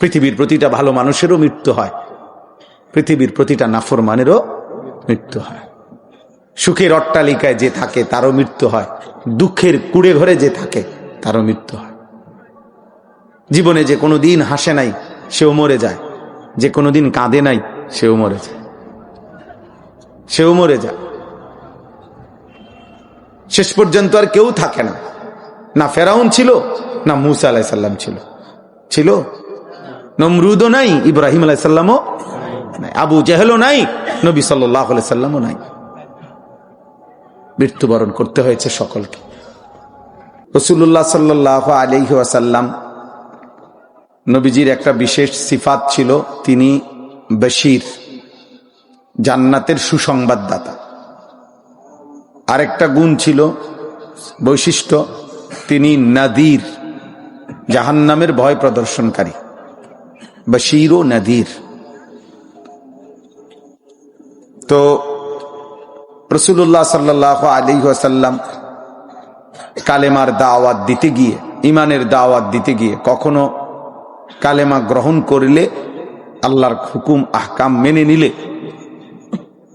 পৃথিবীর প্রতিটা ভালো মানুষেরও মৃত্যু হয়, পৃথিবীর প্রতিটা নাফরমানেরও মৃত্যু হয়। সুখের অট্টালিকায় যে থাকে তারও মৃত্যু হয়, দুঃখের কুড়ে ঘরে যে থাকে তারও মৃত্যু হয়। জীবনে যে কোনো দিন হাসে নাই সেও মরে যায়, যে কোনো দিন কাঁদে নাই সেও মরে যায়, সেও মরে যায়। শেষ পর্যন্ত আর কেউ থাকে না। না ফেরাউন ছিল, না মূসা আলাইহিস সালাম ছিল, নমরুদও নাই, ইব্রাহিম আলাইহিস সালামও নাই, আবু জেহেলও নাই, নবী সাল্লাল্লাহু আলাইহি সাল্লামও নাই। মৃত্যুবরণ করতে হয়েছে সকলকে। রাসূলুল্লাহ সাল্লাল্লাহু আলাইহি ওয়াসাল্লাম নবীজির একটা বিশেষ সিফাত ছিল, তিনি বশীর, জান্নাতের সুসংবাদদাতা। আরেকটা গুণ ছিল, বৈশিষ্ট্য, তিনি নাদির, জাহান্নামের ভয় প্রদর্শনকারী। বশীর ও নাদির। তো রাসূলুল্লাহ সাল্লাল্লাহু আলাইহি ওয়াসাল্লাম কালেমার দাওয়াত দিতে গিয়ে, ইমানের দাওয়াত দিতে গিয়ে কখনো কালেমা গ্রহণ করলে, আল্লাহর হুকুম আহকাম মেনে নিলে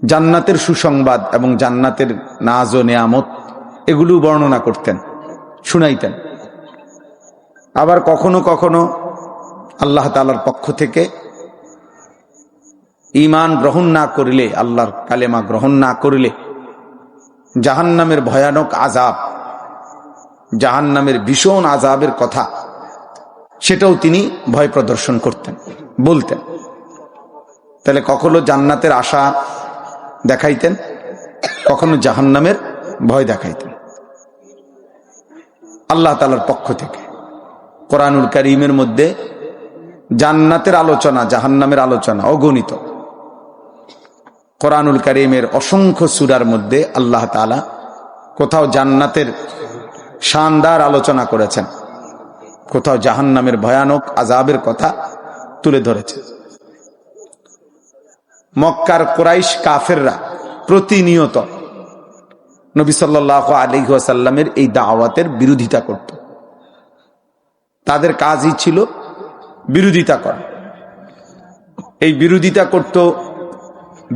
জান্নাতের সুসংবাদ এবং জান্নাতের নাজ ও নেয়ামত এগুলো বর্ণনা করতেন, শুনাইতেন। আবার কখনো কখনো আল্লাহ তাআলার পক্ষ থেকে ঈমান গ্রহণ না করিলে, আল্লাহর কালেমা গ্রহণ না করিলে জাহান্নামের ভয়ানক আযাব, জাহান্নামের ভীষণ আযাবের কথা, সেটাও তিনি ভয় প্রদর্শন করতেন, বলতেন। তাহলে কখনো জান্নাতের আশা দেখাইতেন, কখনো জাহান্নামের ভয় দেখাইতেন। আল্লাহ তাআলার পক্ষ থেকে কোরআনুল কারীমের মধ্যে জান্নাতের আলোচনা, জাহান্নামের আলোচনা অগণিত। কোরআনুল কারীমের অসংখ্য সূরার মধ্যে আল্লাহ তাআলা কোথাও জান্নাতের শানদার আলোচনা করেছেন, কোথাও জাহান্নামের ভয়ানক আযাবের কথা তুলে ধরেছেন। মক্কার কুরাইশ কাফেররা প্রতিনিয়ত নবী সাল্লাল্লাহু আলাইহি ওয়াসাল্লামের এই দাওয়াতের বিরোধিতা করত। তাদের কাজই ছিল বিরোধিতা করা। এই বিরোধিতা করত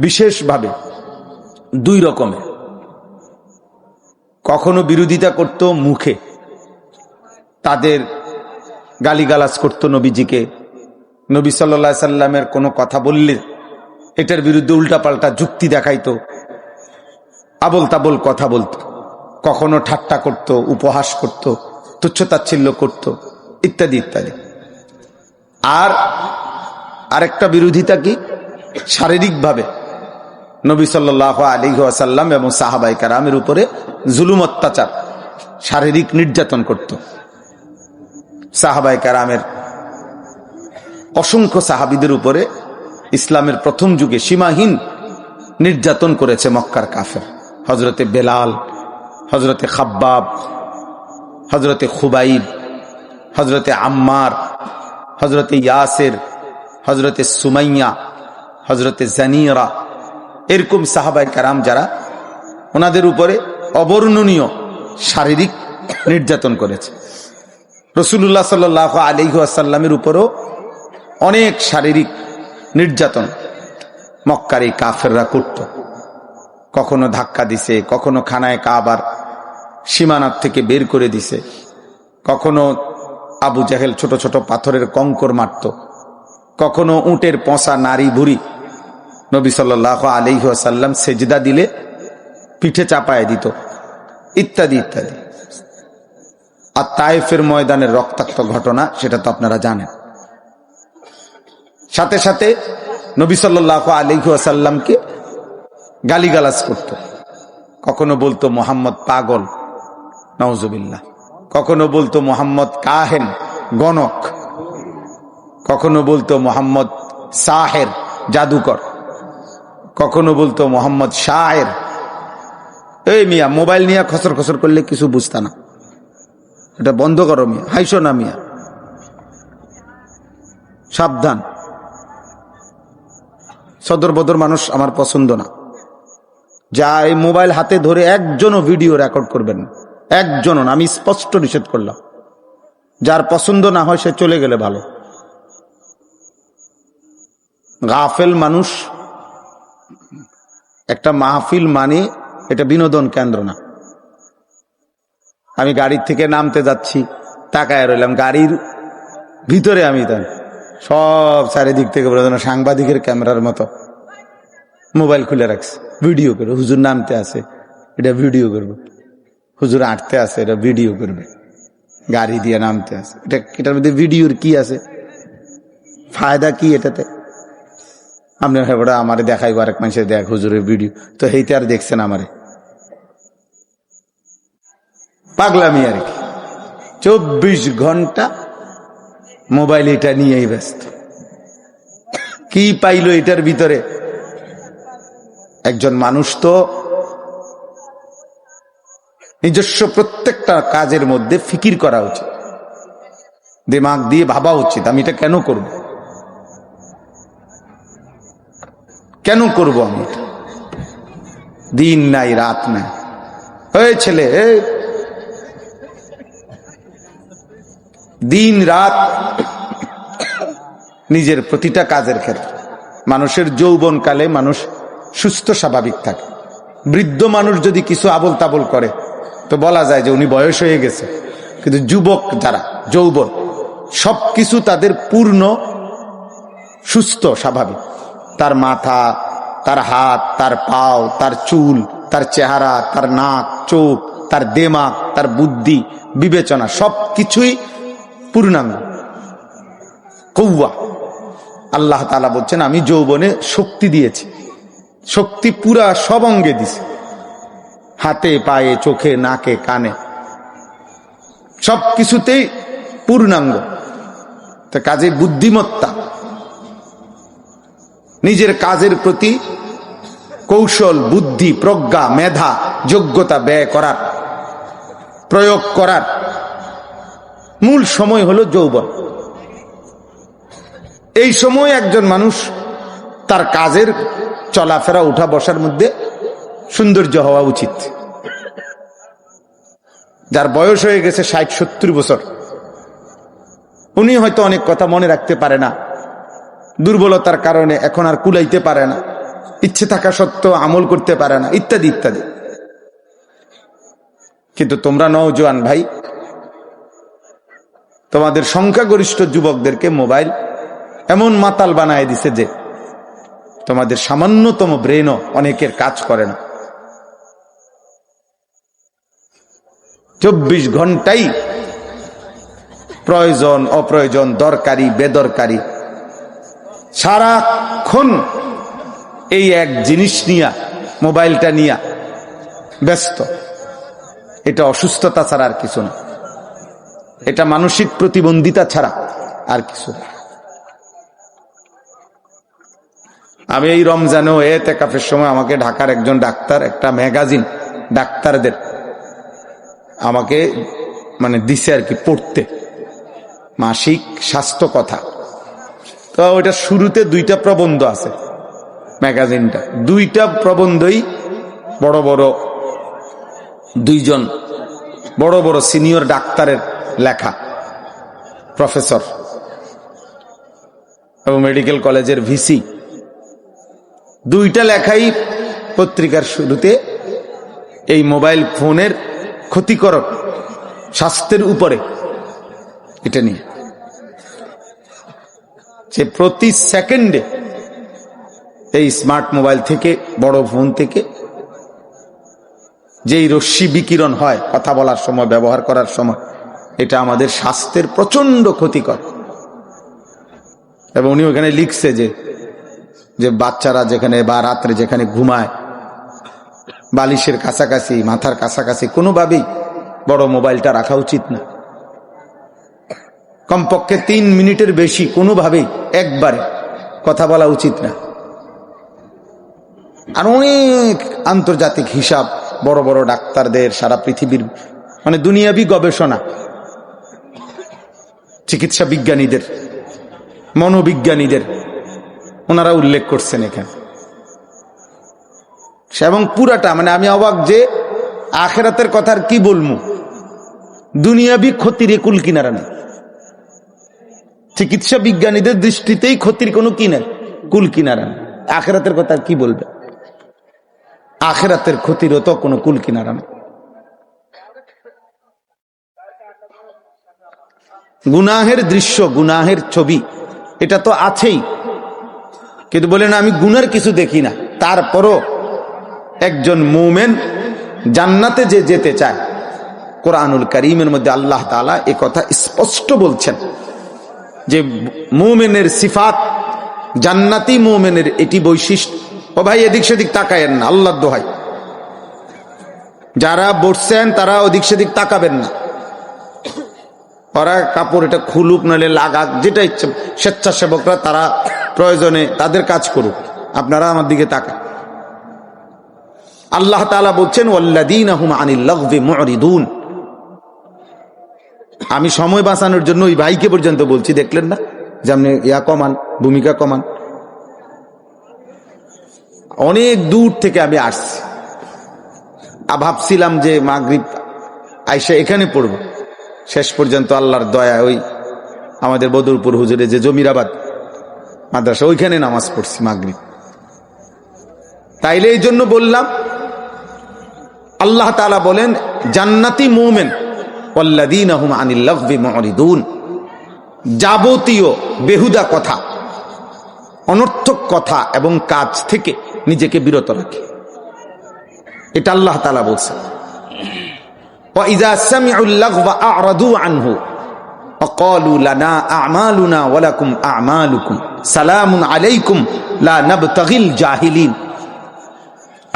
বিশেষভাবে দুই রকমের। কখনো বিরোধিতা করত মুখে, তাদের গালিগালাজ করত নবীজিকে। নবী সাল্লাল্লাহু আলাইহি সাল্লামের কোনো কথা বললে এটার বিরুদ্ধে উল্টাপাল্টা যুক্তি দেখাইতো, আবল তাবল কথা বলতো। কখনো ঠাট্টা করত, উপহাস করত, তুচ্ছতাচ্ছিল্য করত, ইত্যাদি ইত্যাদি। আর আরেকটা বিরোধিতা কি, শারীরিকভাবে নবী সাল্লাল্লাহু আলাইহি ওয়াসাল্লাম এবং সাহাবায়ে কেরামের উপরে জুলুম, অত্যাচার, শারীরিক নির্যাতন করত। সাহাবায়ে কেরামের অসংখ্য সাহাবীদের উপরে ইসলামের প্রথম যুগে সীমাহীন নির্যাতন করেছে মক্কার কাফের। হযরতে বেলাল, হযরতে খাব্বাব, হযরতে খুবাইব, হযরতে আম্মার, হযরতে ইয়াসির, হযরতে সুমাইয়া, হযরতে জানিরা, এরকম সাহাবায়ে কেরাম যারা, ওনাদের উপরে অবর্ণনীয় শারীরিক নির্যাতন করেছে। রাসূলুল্লাহ সাল্লাল্লাহু আলাইহি ওয়াসাল্লামের উপরও অনেক শারীরিক নির্যাতন মক্কার এই কাফেররা করত। কখনো ধাক্কা দিছে, কখনো খানায় কাবার সীমানার থেকে বের করে দিছে, কখনো আবু জাহেল ছোট ছোট পাথরের কঙ্কর মারত, কখনো উটের পচা নারী ভুড়ি নবী সাল্লাল্লাহু আলাইহি ওয়াসাল্লাম সেজদা দিলে পিঠে চাপায় দিত, ইত্যাদি ইত্যাদি। আর তায়েফের ময়দানের রক্তাক্ত ঘটনা, সেটা তো আপনারা জানেন। সাথে সাথে নবী সাল্লাল্লাহু আলাইহি ওয়াসাল্লামকে গালিগালাজ করত। কখনো বলতো মুহাম্মদ পাগল, নাউজুবিল্লাহ। কখনো বলতো মুহাম্মদ কাহেন, গণক। কখনো বলতো মুহাম্মদ সাহের, জাদুকর। কখনো বলতো মুহাম্মদ শায়ের। এই মিয়া, মোবাইল নিয়ে খসর খসর করলে কিছু বুঝতা না, এটা বন্ধ করো মিয়া, হাইসো না মিয়া, সাবধান। সদর বদর মানুষ আমার পছন্দ না। যা এই মোবাইল হাতে ধরে একজনও ভিডিও রেকর্ড করবেন না, একজনও না, আমি স্পষ্ট নিষেধ করলাম। যার পছন্দ না হয় সে চলে গেলে ভালো। গাফেল মানুষ। একটা মাহফিল মানে এটা বিনোদন কেন্দ্র না। আমি গাড়ির থেকে নামতে যাচ্ছি, তাকায় রইলাম, গাড়ির ভিতরে আমি সব চারিদিক থেকে বলে সাংবাদিকের ক্যামেরার মতো মোবাইল খুলে রাখছে, ভিডিও করবে। হুজুর নামতে আছে, এটা ভিডিও করবে। হুজুর আঁটতে আছে, এটা ভিডিও করবে। গাড়ি দিয়ে নামতে আছে, এটার মধ্যে ভিডিওর কি আছে? ফায়দা কি এটাতে? আপনি আমারে দেখাইবো, আরেক মানুষের দেখ হুজুরের ভিডিও, তো হেইতে আর দেখছেন আমারে? পাগলামি আর কি। 24 ঘন্টা মোবাইল এটা নিয়েই ব্যস্ত। কি পাইলো এটার ভিতরে? একজন মানুষ তো নিজস্ব প্রত্যেকটা কাজের মধ্যে ফিকির করা উচিত, দিমাগ দিয়ে ভাবা উচিত, আমি এটা কেন করব, কেন করব আমি এটা? দিন নাই রাত নাই, ছেলে দিন রাত নিজের প্রতিটা কাজের ক্ষেত্রে। মানুষের যৌবনকালে মানুষ সুস্থ স্বাভাবিক থাকে। বৃদ্ধ মানুষ যদি কিছু আবল তাবল করে তো বলা যায় যে উনি বয়স হয়ে গেছে, কিন্তু যুবক যারা, যৌবন, সবকিছু তাদের পূর্ণ সুস্থ স্বাভাবিক। তার মাথা, তার হাত, তার পাও, তার চুল, তার চেহারা, তার নাক, চোখ, তার দিমাগ, তার বুদ্ধি, বিবেচনা, সবকিছুই পূর্ণাঙ্গ। কৌয়া আল্লাহ তাআলা বলছেন, আমি যৌবনে শক্তি দিয়েছি, শক্তি পুরা সব অঙ্গে দিছে, হাতে পায়ে চোখে নাকে কানে সবকিছুতেই পূর্ণাঙ্গ। তো কাজে বুদ্ধিমত্তা, নিজের কাজের প্রতি কৌশল, বুদ্ধি, প্রজ্ঞা, মেধা, যোগ্যতা ব্যয় করার, প্রয়োগ করার মূল সময় হলো যৌবন। এই সময় একজন মানুষ তার কাজের চলাফেরা, উঠা বসার মধ্যে সৌন্দর্য হওয়া উচিত। যার বয়স হয়ে গেছে 60-70 বছর, উনি হয়তো অনেক কথা মনে রাখতে পারে না, দুর্বলতার কারণে এখন আর কুলাইতে পারে না, ইচ্ছে থাকা সত্ত্বেও আমল করতে পারে না, ইত্যাদি ইত্যাদি। কিন্তু তোমরা নওজোয়ান ভাই, তোমাদের সংখ্যাগরিষ্ঠ যুবকদেরকে মোবাইল এমন মাতাল বানায় দিছে যে তোমাদের সামান্যতম ব্রেনও অনেকের কাজ করে না। 24 ঘন্টাই প্রয়োজন অপ্রয়োজন, দরকারি বেদরকারি, সারাক্ষণ এই এক জিনিস নিয়া, মোবাইলটা নিয়া ব্যস্ত। এটা অসুস্থতা ছাড়া আর কিছু না, এটা মানসিক প্রতিবন্ধিতা ছাড়া আর কিছু না। আমি এই রমজানেও এতেকাফের সময় আমাকে ঢাকার একজন ডাক্তার, একটা ম্যাগাজিন ডাক্তারদের আমাকে দিছে আর কি পড়তে, মাসিক স্বাস্থ্য কথা। তো ওইটা শুরুতে 2টা প্রবন্ধ আছে ম্যাগাজিনটা, 2টা প্রবন্ধই বড় বড় 2জন বড় বড় সিনিয়র ডাক্তারের লেখা, প্রফেসর এবং মেডিকেল কলেজের ভিসি। 2টা লেখাই পত্রিকার শুরুতে এই মোবাইল ফোনের ক্ষতিকারক স্বাস্থ্যের উপরে, এটা নিয়ে যে প্রতি সেকেন্ডে এই স্মার্ট মোবাইল থেকে, বড় ফোন থেকে যেই রশ্মি বিকিরণ হয় কথা বলার সময়, ব্যবহার করার সময়, এটা আমাদের স্বাস্থ্যের প্রচন্ড ক্ষতিকর। এবং উনি ওখানে লিখছে যে বাচ্চারা যেখানে বা রাত্রে যেখানে ঘুমায়, বালিশের কাছাকাছি, মাথার কাছাকাছি কোনোভাবেই বড় মোবাইলটা রাখা উচিত না। কমপক্ষে 3 মিনিটের বেশি কোনোভাবেই একবারে কথা বলা উচিত না। আর অনেক আন্তর্জাতিক হিসাব, বড় বড় ডাক্তারদের, সারা পৃথিবীর দুনিয়াবি গবেষণা, চিকিৎসা বিজ্ঞানীদের, মনোবিজ্ঞানীদের, ওনারা উল্লেখ করছেন এখানে। এবং পুরাটা আমি অবাক যে আখেরাতের কথা আর কি বলবো, দুনিয়াবি ক্ষতির কুল কিনারা নেই। চিকিৎসা বিজ্ঞানীদের দৃষ্টিতেই ক্ষতির কোনো কি নেই, কুল কিনারা না। আখেরাতের কথা কি বলবে? আখেরাতের ক্ষতিরও তো কোনো কুল কিনারা না। গুনাহের দৃশ্য, গুনাহের ছবি এটা তো আছেই, কিন্তু বলে না আমি গুনার কিছু দেখি না। তারপরও একজন মুমিন জান্নাতে যে যেতে চায়, কোরআনুল কারীমের মধ্যে আল্লাহ তাআলা এ কথা স্পষ্ট বলছেন যে মুমিনের সিফাত, জান্নাতি মুমিনের এটি বৈশিষ্ট্য। ও ভাই এদিক সেদিক তাকায়েন না, আল্লাহর দোহাই, যারা বসছেন তারা ওদিক সেদিক তাকাবেন না। ওরা কাপড় এটা খুলুক নাহলে লাগাক, যেটা ইচ্ছে, স্বেচ্ছাসেবকরা তারা প্রয়োজনে তাদের কাজ করুক, আপনারা আমার দিকে তাকান। আল্লাহ তাআলা বলছেন ওয়াল্লাযীনা হুম আনিল লাগবি মুরিদুন। আমি সময় বাঁচানোর জন্য ওই ভাইকে পর্যন্ত বলছি, দেখলেন না যে আপনি কমান, ভূমিকা কমান। অনেক দূর থেকে আমি আসছি, ভাবছিলাম যে মাগরিব আইসা এখানে পড়ব, শেষ পর্যন্ত আল্লাহর দয়া ওই আমাদের বদরপুর হুজুরে যে জমিরাবাদ মাদ্রাসা, ওইখানে নামাজ পড়ছি মাগরিব। তাইলে এই জন্য বললাম, আল্লাহ তাআলা বলেন জান্নাতি মুমিন ওয়াল্লাযীনা হুম আনিল লাগবি মুরিদুন, যাবতীয় বেহুদা কথা, অনর্থক কথা এবং কাজ থেকে নিজেকে বিরত রাখে, এটা আল্লাহ তাআলা বলছেন। ওয়া ইযা সামিউল লাগওয়া আ'রাদু আনহু ওয়া ক্বালু লানা আ'মালুনা ওয়া লাকুম আ'মালুকুম সালামুন আলাইকুম লা নাবতাগিল জাহিলিন।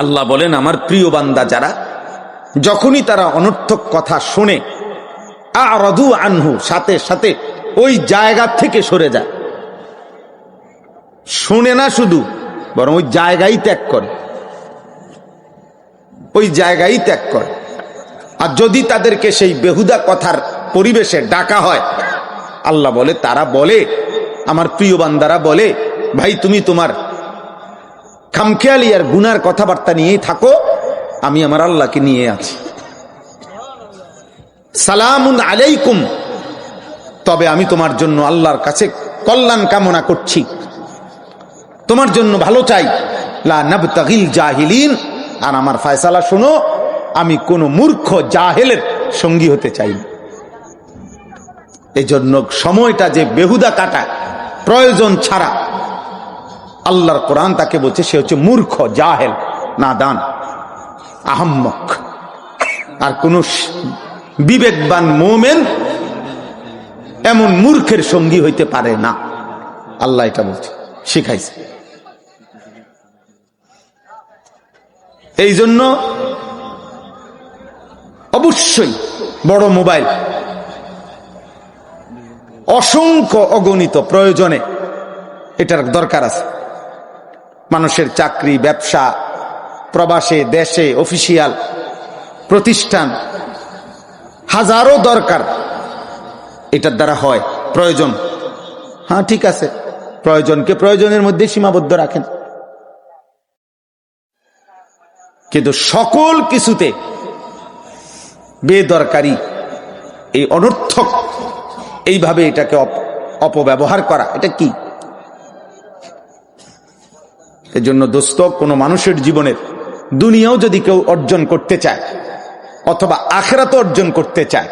আল্লাহ বলেন আমার প্রিয় বান্দা যারা, যখনই তারা অনর্থক কথা শুনে, আ'রাদু আনহু, সাথে সাথে ওই জায়গা থেকে সরে যায়। শুনে না শুধু, বরং ওই জায়গায় ত্যাগ করে, ওই জায়গায় ত্যাগ করে। আর যদি তাদেরকে সেই বেহুদা কথার পরিবেশে ডাকা হয়, আল্লাহ বলে, তারা বলে, আমার প্রিয় বান্দারা বলে, ভাই তুমি তোমার খামখেয়ালি আর গুনার কথাবার্তা নিয়েই থাকো, আমি আমার আল্লাহকে নিয়ে আছি। সালামুন আলাইকুম, তবে আমি তোমার জন্য আল্লাহর কাছে কল্যাণ কামনা করছি, তোমার জন্য ভালো চাই। লা নাবতাগিল জাহিলিন, আর আমার ফয়সালা শোনো, আমি কোন মূর্খ জাহেলের সঙ্গী হতে চাই না। এই জন্য সময়টা যে বেহুদা কাটা প্রয়োজন ছাড়া, আল্লাহর কোরআন তাকে বলছে সে হচ্ছে মূর্খ, জাহেল, নাদান, আহম্মক। আর কোন বিবেকবান মুমিন এমন মূর্খের সঙ্গী হইতে পারে না, আল্লাহ এটা বলছে, শিখাইছে। এই জন্য অবশ্যই বড় মোবাইল, অসংখ্য অগণিত প্রয়োজনে এটার দরকার আছে। মানুষের চাকরি, ব্যবসা, প্রবাসে, দেশে, অফিসিয়াল প্রতিষ্ঠান, হাজারো দরকার এটার দ্বারা হয়। প্রয়োজন, হ্যাঁ ঠিক আছে, প্রয়োজনকে প্রয়োজনের মধ্যে সীমাবদ্ধ রাখেন, কিন্তু সকল কিছুতে বেদরকারি, এই অনর্থক এইভাবে এটাকে অপব্যবহার করা, এটা কি? এজন্য দোস্ত, কোনো মানুষের জীবনের দুনিয়াও যদি কেউ অর্জন করতে চায়, অথবা আখিরাত অর্জন করতে চায়,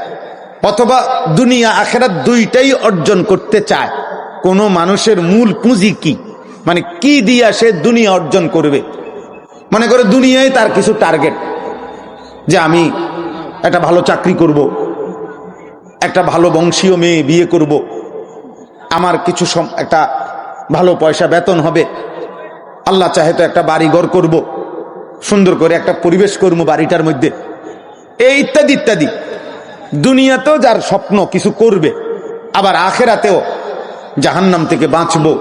অথবা দুনিয়া আখিরাত দুইটাই অর্জন করতে চায়, কোন মানুষের মূল পুঁজি কি, মানে কি দিয়া সে দুনিয়া অর্জন করবে? মনে করে দুনিয়ায় তার কিছু টার্গেট, যে আমি একটা ভালো চাকরি করব, একটা ভালো বংশীয় মেয়ে বিয়ে করব, আমার কিছু একটা ভালো পয়সা বেতন হবে, আল্লাহ চাহে তো একটা বাড়ি ঘর করব, সুন্দর করে একটা পরিবেশ করবো বাড়িটার মধ্যে, এই ইত্যাদি ইত্যাদি। দুনিয়াতেও যার স্বপ্ন কিছু করবে, আবার আখেরাতেও জাহান্নাম থেকে বাঁচবো,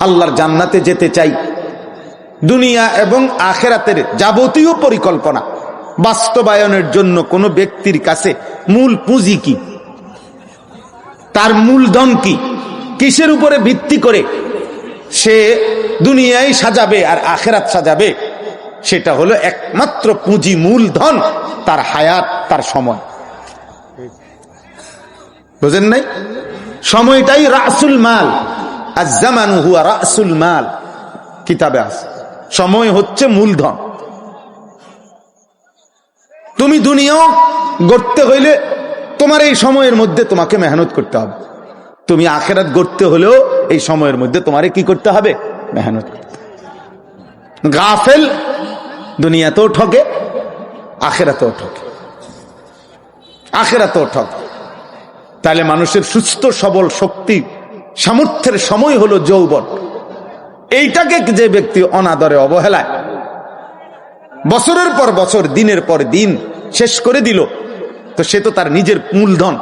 আল্লাহর জান্নাতে যেতে চাই। দুনিয়া এবং আখেরাতের যাবতীয় পরিকল্পনা বাস্তবায়নের জন্য কোনো ব্যক্তির কাছে মূল পুঁজি কি, তার মূলধন কি, কিসের উপরে ভিত্তি করে সে দুনিয়ায় সাজাবে আর আখেরাত সাজাবে, সেটা হলো একমাত্র পুঁজি, মূলধন তার হায়াত, তার সময়। বুঝেন নাই? সময়টাই রাসুল মাল, আজ-জামানু হুয়া রাসুল মাল, কিতাবে আছে সময় হচ্ছে মূলধন। তুমি দুনিয়াও গড়তে হইলে তোমার এই সময়ের মধ্যে তোমাকে মেহনত করতে হবে, তুমি আখিরাত গড়তে হলেও এই সময়ের মধ্যে তোমারে কি করতে হবে? মেহনত করতে হবে। গাফেল দুনিয়াতেও ঠকে, আখিরাতেও ঠকে, আখিরাতেও ঠকে। তাহলে মানুষের সুস্থ সবল শক্তি সামর্থ্যের সময় হলো যৌবন। এইটাকে যে ব্যক্তি অনাদরে অবহেলায় বছরের পর বছর দিনের পর দিন শেষ করে দিল, তো সে তো তার নিজের মূলধন,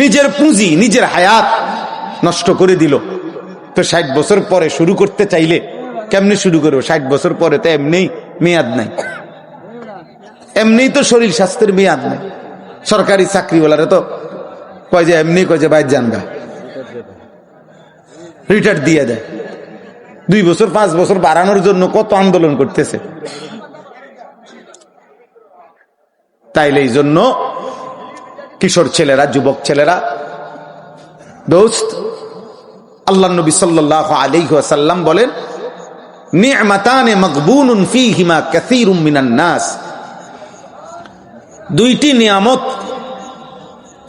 নিজের পুঁজি, নিজের হায়াত নষ্ট করে দিল। তো 60 বছর পরে শুরু করতে চাইলে কেমনে শুরু করবো? 60 বছর পরে তো এমনি মেয়াদ নাই, এমনি তো শরীর স্বাস্থ্যের মেয়াদ নাই। সরকারি চাকরিওয়ালারা তো কয় যে এমনি কয় যে বাইর জানগা, রিটায়ার দিয়ে দেয়। 2 বছর 5 বছর বাড়ানোর জন্য কত আন্দোলন করতেছে। তাইলে এই জন্য কিশোর ছেলেরা, যুবক ছেলেরা, দোস্ত, আল্লাহ নবী সাল্লাল্লাহু আলাইহি ওয়াসাল্লাম বলেন, নি'মাতানে মাগবুনুন ফীহিমা কাসীরুম মিনান নাস, দুইটি নিয়ামত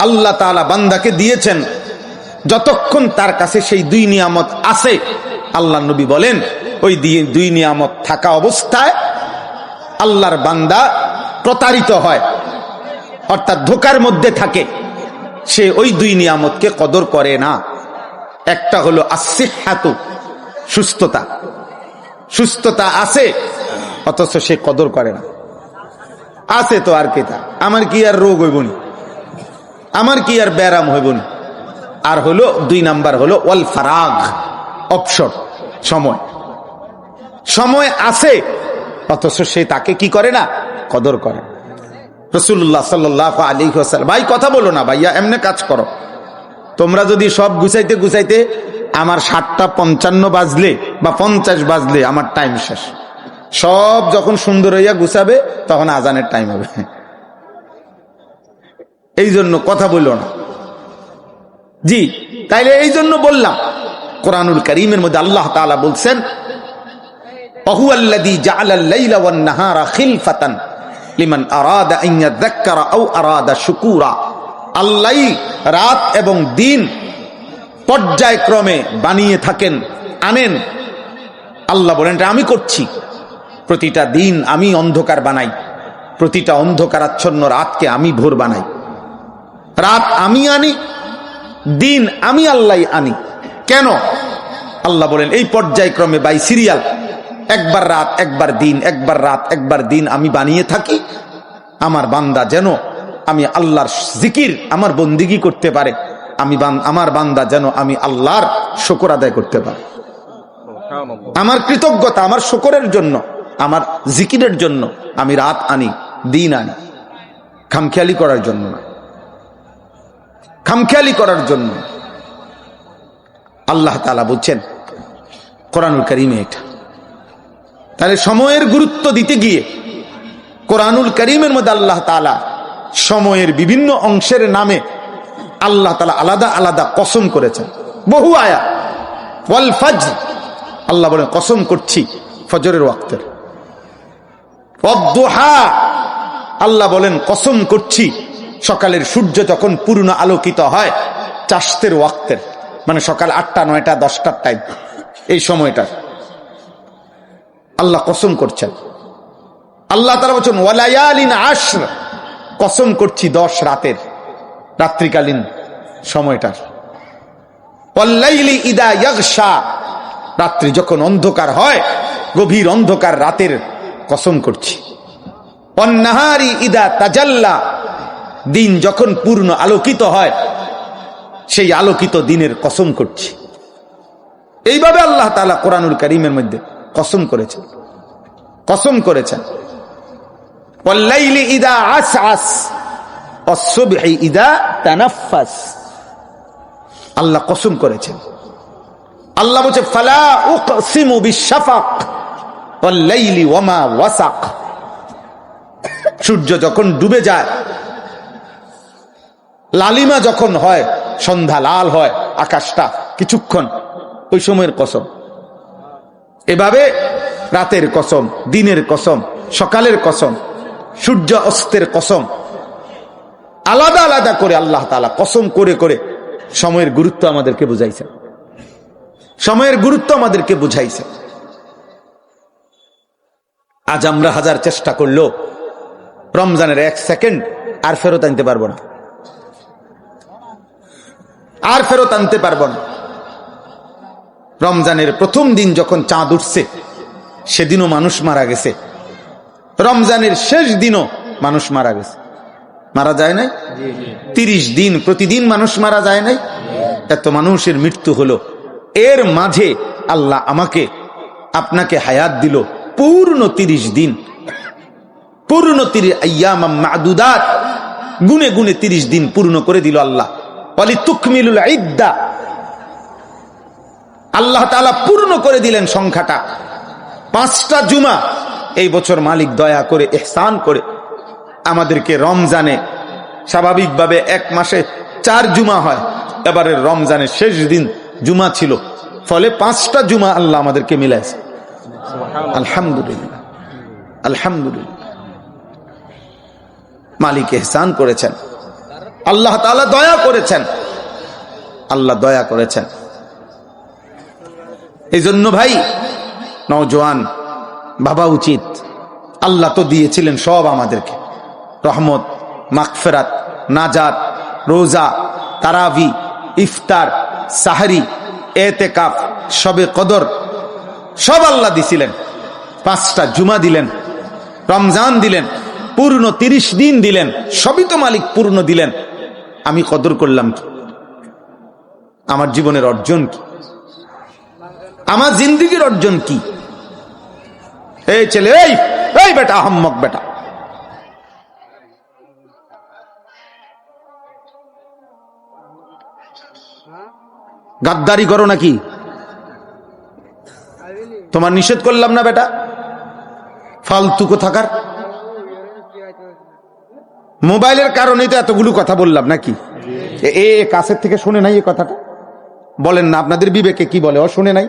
আল্লাহ তাআলা বান্দাকে দিয়েছেন, যতক্ষণ তার কাছে সেই 2 নিয়ামত আছে, আল্লাহ নবী বলেন ওই 2 নিয়ামত থাকা অবস্থায় আল্লাহর বান্দা প্রতারিত হয়, অর্থাৎ ধোকার মধ্যে থাকে, সে ওই 2 নিয়ামতকে কদর করে না। একটা হলো আসিহাতু, সুস্থতা, সুস্থতা আছে অথচ সে কদর করে না। আছে তো আর কি, তা আমার কি আর রোগ হইব নি, আমার কি আর ব্যারাম হইব নি। আর হলো 2 নাম্বার হলো ওয়াল ফারাগ, অবসর, সময়, সময় আছে অথচ সে তাকে কি করে না? কদর করে। রাসূলুল্লাহ সাল্লাল্লাহু আলাইহি ওয়াসাল্লাম, ভাই কথা বলো না ভাইয়া, এমনি কাজ করো। তোমরা যদি সব গুছাইতে গুছাইতে আমার 7:55 বাজলে বা 50 বাজলে আমার টাইম শেষ। সব যখন সুন্দর হইয়া গুছাবে তখন আজানের টাইম হবে। এই জন্য কথা বললো না। জি, তাইলে এই জন্য বললাম, কোরআনুল কারীমের মধ্যে আল্লাহ তাআলা বলছেন, ওয়াহুয়াল্লাযী জাআলাল লাইলা ওয়ান নাহারা খিলফাতান লিমান আরাদা আন ইয়াযাক্কারা আও আরাদা শুকুরা। আল্লাহ রাত এবং দিন পর্যায়ক্রমে বানিয়ে থাকেন, আনেন। আল্লাহ বলেন এটা আমি করছি। প্রতিটা দিন আমি অন্ধকার বানাই, প্রতিটা অন্ধকারাচ্ছন্ন রাতকে আমি ভোর বানাই। রাত আমি আনি, দিন আমি আল্লাহ আনি। কেন? আল্লাহ বলেন এই পর্যায়ক্রমে বাই সিরিয়াল, একবার রাত একবার দিন, একবার রাত একবার দিন আমি বানিয়ে থাকি, আমার বান্দা যেন আমি আল্লাহর জিকির, আমার বন্দিগি করতে পারে, আমার বান্দা যেন আমি আল্লাহর শুকর আদায় করতে পারে। আমার কৃতজ্ঞতা, আমার শুকরের জন্য, আমার জিকিরের জন্য আমি রাত আনি, দিন আনি, খামখেয়ালি করার জন্য না, খামখেয়ালি করার জন্য। আল্লাহ তাআলা বলছেন কোরআনুল কারীমে এটা। তাহলে সময়ের গুরুত্ব দিতে গিয়ে কোরআনুল কারীমের মধ্যে আল্লাহ তাআলা সময়ের বিভিন্ন অংশের নামে আল্লাহ তাআলা আলাদা আলাদা কসম করেছেন, বহু আয়াত। ওয়াল ফাজর, আল্লাহ বলেন কসম করছি ফজরের ওয়াক্তের। ওয়াদ-দুহা, আল্লাহ বলেন কসম করছি সকালের সূর্য যখন পূর্ণ আলোকিত হয়, চাষতের ওয়াক্তের, মানে সকাল 8টা 9টা 10টার টাইম, এই সময়টা আল্লাহ কসম করছেন। আল্লাহ তাআলা বলেন ওয়ালায়ালিন আশর, কসম করছি 10 রাতের, রাত্রিকালীন সময়টার। ওয়াল্লাইলি ইদা ইয়াগশা, রাত্রি যখন অন্ধকার হয়, গভীর অন্ধকার রাতের কসম করছি। ওয়ান-নাহারি ইদা তাজাল্লা, দিন যখন পূর্ণ আলোকিত হয়, সেই আলোকিত দিনের কসম করছি। এইভাবে আল্লাহ তাআলা কোরআনুল কারীমের মধ্যে কসম করেছেন, কসম করেছেন। ওয়াল্লাইলি ইদা আসআস ওয়াস-সুবহি ইদা তানাফফাস, আল্লাহ কসম করেছেন। আল্লাহ বলেছে ফালা উকসিমু বিশ-শাফাক ওয়াল-লাইলি ওয়ামা ওয়াসাক, সূর্য যখন ডুবে যায়, লালিমা যখন হয়, সন্ধ্যা লাল হয় আকাশটা কিছুক্ষণ, ওই সময়ের কসম। এভাবে রাতের কসম, দিনের কসম, সকালের কসম, সূর্য অস্তের কসম, আলাদা আলাদা করে আল্লাহ তাআলা কসম করে করে সময়ের গুরুত্ব আমাদেরকে বুঝাইছে, সময়ের গুরুত্ব আমাদেরকে বুঝাইছে। আজ আমরা হাজার চেষ্টা করলেও রমজানের 1 সেকেন্ড আর ফেরত আনতে পারবো না, আর ফেরত আনতে পারবো না। রমজানের প্রথম দিন যখন চাঁদ উঠছে সেদিনও মানুষ মারা গেছে, রমজানের শেষ দিনও মানুষ মারা গেছে। মারা যায় নাই? 30 দিন প্রতিদিন মানুষ মারা যায় নাই? এত মানুষের মৃত্যু হলো। এর মাঝে আল্লাহ আমাকে আপনাকে হায়াত দিল পূর্ণ 30 দিন, পূর্ণ 30 আইয়াম মাদুদাত, গুনে গুনে 30 দিন পূর্ণ করে দিল আল্লাহ। ওয়ালিতুকমিলুল ইদ্দা, আল্লাহ তাআলা পূর্ণ করে দিলেন সংখ্যাটা। 5টা জুমা এই বছর মালিক দয়া করে ইহসান করে আমাদেরকে রমজানে, স্বাভাবিকভাবে 1 মাসে 4 জুমা হয়, এবারের রমজানের শেষ দিন জুমা ছিল, ফলে 5টা জুমা আল্লাহ আমাদেরকে মিলাইছে। আলহামদুলিল্লাহ, আলহামদুলিল্লাহ। মালিক ইহসান করেছেন, আল্লাহ তাআলা দয়া করেছেন, আল্লাহ দয়া করেছেন। এই জন্য ভাই নওজোয়ান ভাবা উচিত, আল্লাহ তো দিয়েছিলেন সব আমাদেরকে, রহমত, মাগফিরাত, নাজাত, রোজা, তারাবি, ইফতার, সাহরি, এতেকাফ, শবে কদর, সব আল্লাহ দিছিলেন। 5টা জুমা দিলেন, রমজান দিলেন, পূর্ণ 30 দিন দিলেন, সবই তো মালিক পূর্ণ দিলেন। আমি কদর করলাম কি? আমার জীবনের অর্জন কি? আমার জিন্দেগির অর্জন কি? এই ছেলে, এই বেটা, আহম্মক বেটা, গাদ্দারি করো নাকি? তোমার নিষেধ করলাম না বেটা? ফালতু কোথাকার। মোবাইলের কারণেই তো এতগুলো কথা বললাম নাকি? এ কাছের থেকে শুনে নাই এই কথাটা? বলেন না, আপনাদের বিবেকে কি বলে? ও শুনে নাই,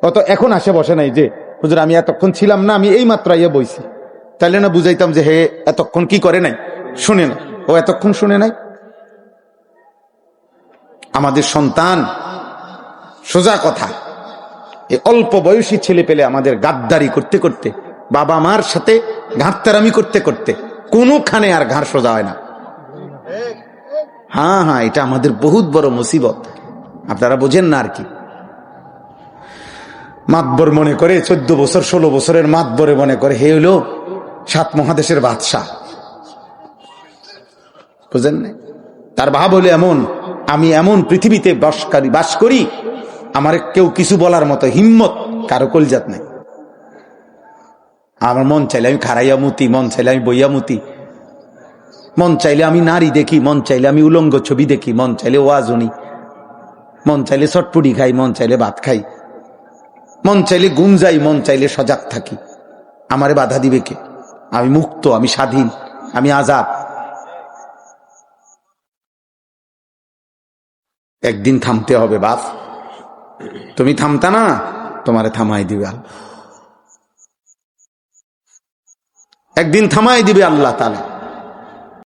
ও তো এখন আসে বসে নাই যে হুজুর আমি এতক্ষণ ছিলাম না, আমি এই মাত্র আইয়া বইছি, তাইলে না বুঝাইতাম যে হে এতক্ষণ কি করে নাই, শুনে নাই। ও এতক্ষণ শুনে নাই। আমাদের সন্তান, সোজা কথা, এই অল্প বয়সী ছেলে পেলে আমাদের গাদ্দারি করতে করতে, বাবা মার সাথে ঘাটতারামি করতে করতে কোনোখানে আর ঘাড় সোজা হয় না। হ্যাঁ হ্যাঁ, এটা আমাদের বহুত বড় মুসিবত, আপনারা বোঝেন না আর কি। মাতবর মনে করে, 14 বছর 16 বছরের মাতবরে মনে করে হে হলো 7 মহাদেশের বাদশাহ, বুঝেন না? তার ভাব হলো এমন, আমি এমন পৃথিবীতে বাস করি, আমার কেউ কিছু বলার মতো হিম্মত কারো কলজাত নাই। আমার মন চাইলে আমি খারাইয়া মুতি, মন চাইলে আমি বইয়া মুতি, মন চাইলে আমি নারী দেখি, মন চাইলে আমি উলঙ্গ ছবি দেখি, মন চাইলে ওয়াজ শুনি, মন চাইলে চটপুটি খাই, মন চাইলে ভাত খাই, মন চাইলে ঘুম যাই, মন চাইলে সজাগ থাকি। আমারে বাধা দিবে কে? আমি মুক্ত, আমি স্বাধীন, আমি আজাদ। একদিন থামতে হবে বাপ, তুমি থামতা না, তোমারে থামাই দিবে আল্লাহ, একদিন থামাই দিবে আল্লাহ তাআলা।